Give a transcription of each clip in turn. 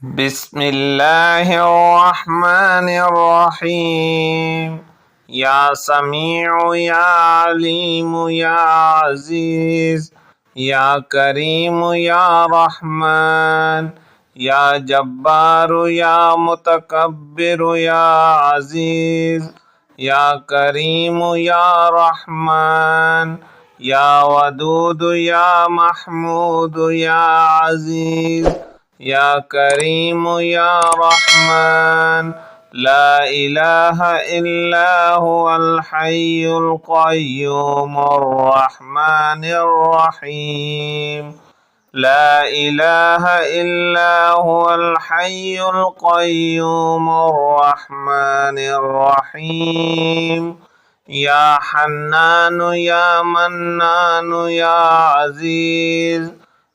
بسم الله الرحمن الرحيم. يا سميع يا عليم يا عزيز يا كريم يا رحمن يا جبار يا متكبر يا عزيز يا كريم يا رحمن يا ودود يا محمود يا عزيز يا كريم يا رحمن. لا إله إلا هو الحي القيوم الرحمن الرحيم. لا إله إلا هو الحي القيوم الرحمن الرحيم. يا حنان يا منان يا عزيز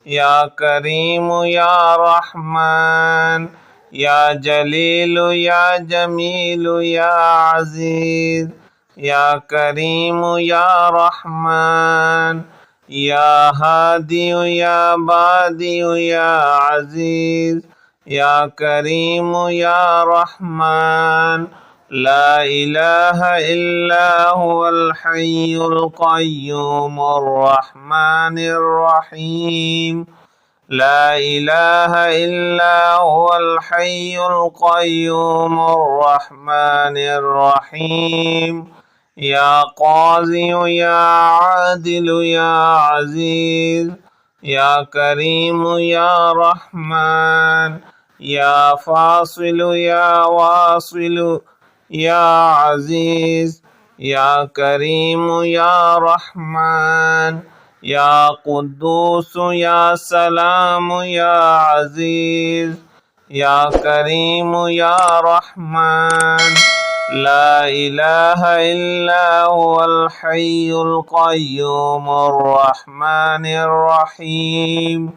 يا كريم يا رحمن يا جليل يا جميل يا عزيز يا كريم يا رحمن يا هادي يا بادي يا عزيز يا كريم يا رحمن. لا إله إلا هو الحي القيوم الرحمن الرحيم. لا إله إلا هو الحي القيوم الرحمن الرحيم. يا قاضي يا عادل يا عزيز يا كريم يا رحمن يا فاصل يا واصل يا عزيز يا كريم يا رحمن يا قدوس يا سلام يا عزيز يا كريم يا رحمن. لا إله إلا هو الحي القيوم الرحمن الرحيم.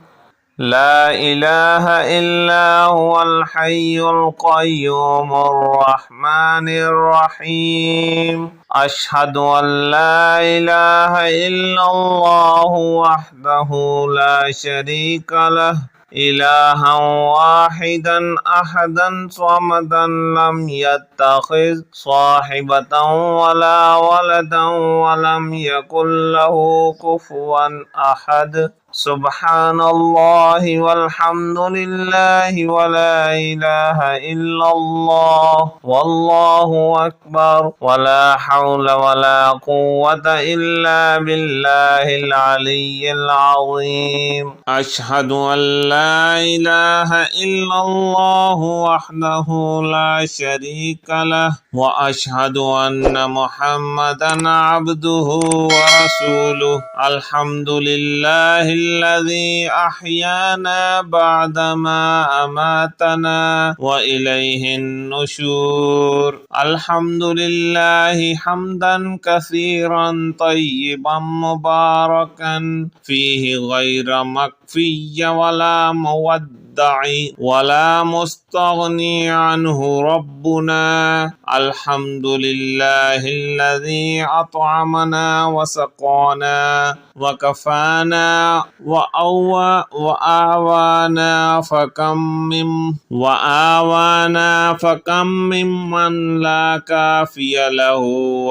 لا إله إلا هو الحي القيوم الرحمن الرحيم. أشهد أن لا إله إلا الله وحده لا شريك له إلها واحدا أحدا صمدا لم يتخذ صاحبة ولا ولدا ولم يكن له كفوا أحد. سبحان الله والحمد لله ولا إله إلا الله والله أكبر ولا حول ولا قوة إلا بالله العلي العظيم. أشهد أن لا إله إلا الله وحده لا شريك له وأشهد أن محمدا عبده ورسوله. الحمد لله الذي أحيانا بعدما أماتنا وإليه النشور. الحمد لله حمدا كثيرا طيبا مباركا فيه غير مكفي ولا ولا مستغني عنه ربنا. الحمد لله الذي أطعمنا وسقانا وكفانا وآوانا فكم ممن لا كافي له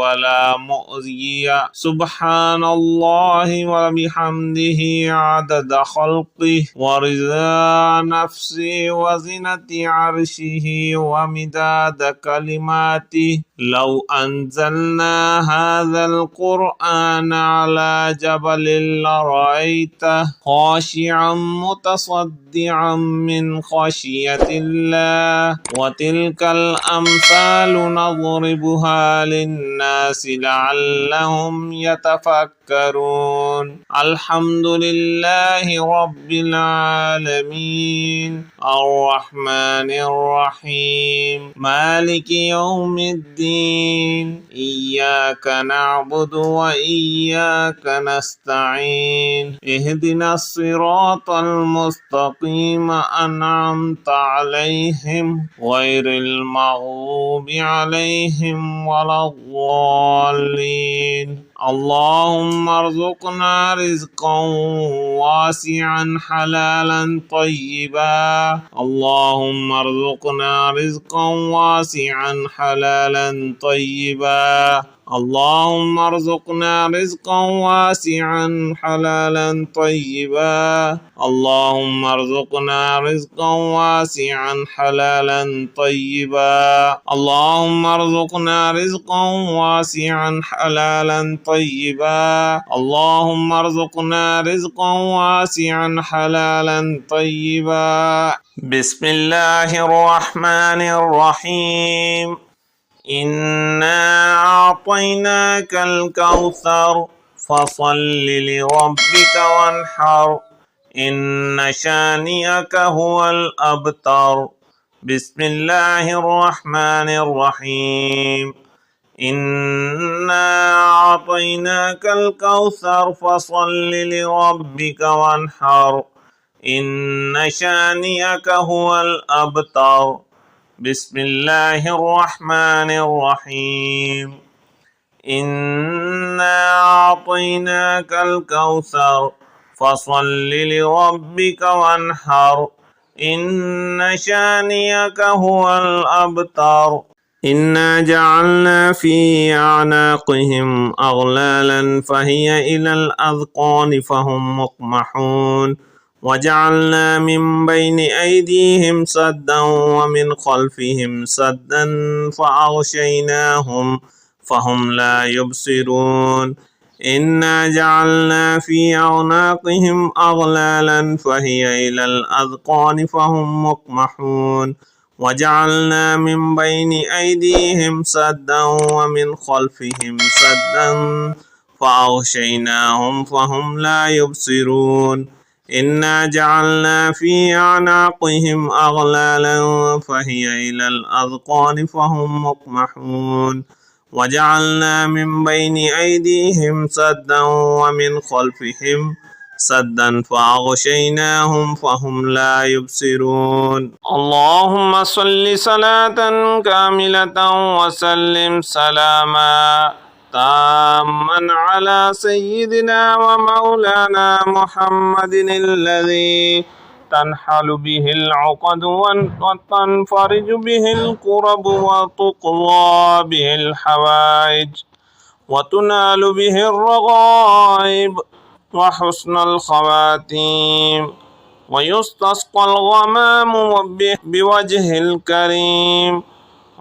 ولا مؤذي. سبحان الله وبحمده عدد خلقه ورضا نفسه وزنة عرشه ومداد كلماته. لو أنزلنا هذا القرآن على جبل لرأيته خاشعا متصدعا من خشية الله. وتلك الأمثال نضربها للناس لعلهم يتفكرون. الحمد لله رب العالمين الرحمن الرحيم مالك يوم الدين. إياك نعبد وإياك نستعين. اهدنا الصراط المستقيم أنعمت عليهم غير المغضوب عليهم ولا الضالين. اللهم ارزقنا رزقا واسعا حلالا طيبا. اللهم ارزقنا رزقا واسعا حلالا طيبا. اللهم ارزقنا رزقا واسعا حلالا طيبا. اللهم ارزقنا رزقا واسعا حلالا طيبا. اللهم ارزقنا رزقا واسعا حلالا طيبا. اللهم ارزقنا رزقا واسعا حلالا طيبا. بسم الله الرحمن الرحيم. إنا أعطيناك الكوثر فصل لربك وانحر إن شانئك هو الأبتر. بسم الله الرحمن الرحيم. إنا أعطيناك الكوثر فصل لربك وانحر إن شانئك هو الأبتر. بسم الله الرحمن الرحيم. إنا أعطيناك الكوثر فصل لربك وانحر إن شانئك هو الأبتر. إنا جعلنا في أعناقهم أغلالا فهي إلى الأذقان فهم مقمحون وجعلنا من بين أيديهم سدا ومن خلفهم سدا فأغشيناهم فهم لا يبصرون. إنا جعلنا في أعناقهم أغلالا فهي إلى الأذقان فهم مقمحون وجعلنا من بين أيديهم سدا ومن خلفهم سدا فأغشيناهم فهم لا يبصرون. إنا جعلنا في أعناقهم أغلالا فهي إلى الأذقان فهم مقمحون وجعلنا من بين أيديهم سدا ومن خلفهم سدا فأغشيناهم فهم لا يبصرون. اللهم صل صلاة كاملة وسلم سلاما تاما على سيدنا ومولانا محمد الذي تنحل به العقد وتنفرج به الكرب وتقضى به الحوائج وتنال به الرغائب وحسن الخواتيم ويستسقى الغمام بوجه الكريم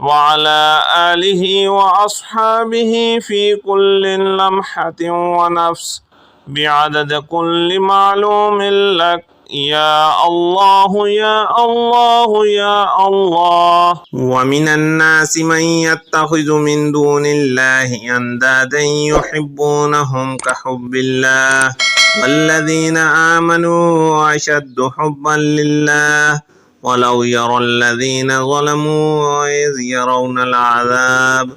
وعلى آله وأصحابه في كل لمحة ونفس بعدد كل معلوم لك يا الله يا الله يا الله. ومن الناس من يتخذ من دون الله أندادا يحبونهم كحب الله والذين آمنوا أشد حبا لله ولو يرى الذين ظلموا إذ يرون العذاب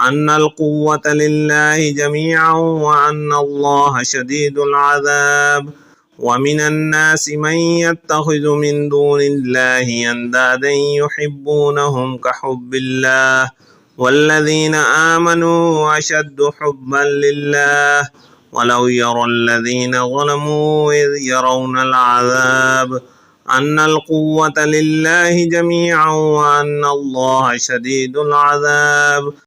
أن القوة لله جميعا وأن الله شديد العذاب. ومن الناس من يتخذ من دون الله أندادا يحبونهم كحب الله والذين آمنوا أشد حبا لله ولو يرى الذين ظلموا إذ يرون العذاب أن القوة لله جميعا وأن الله شديد العذاب.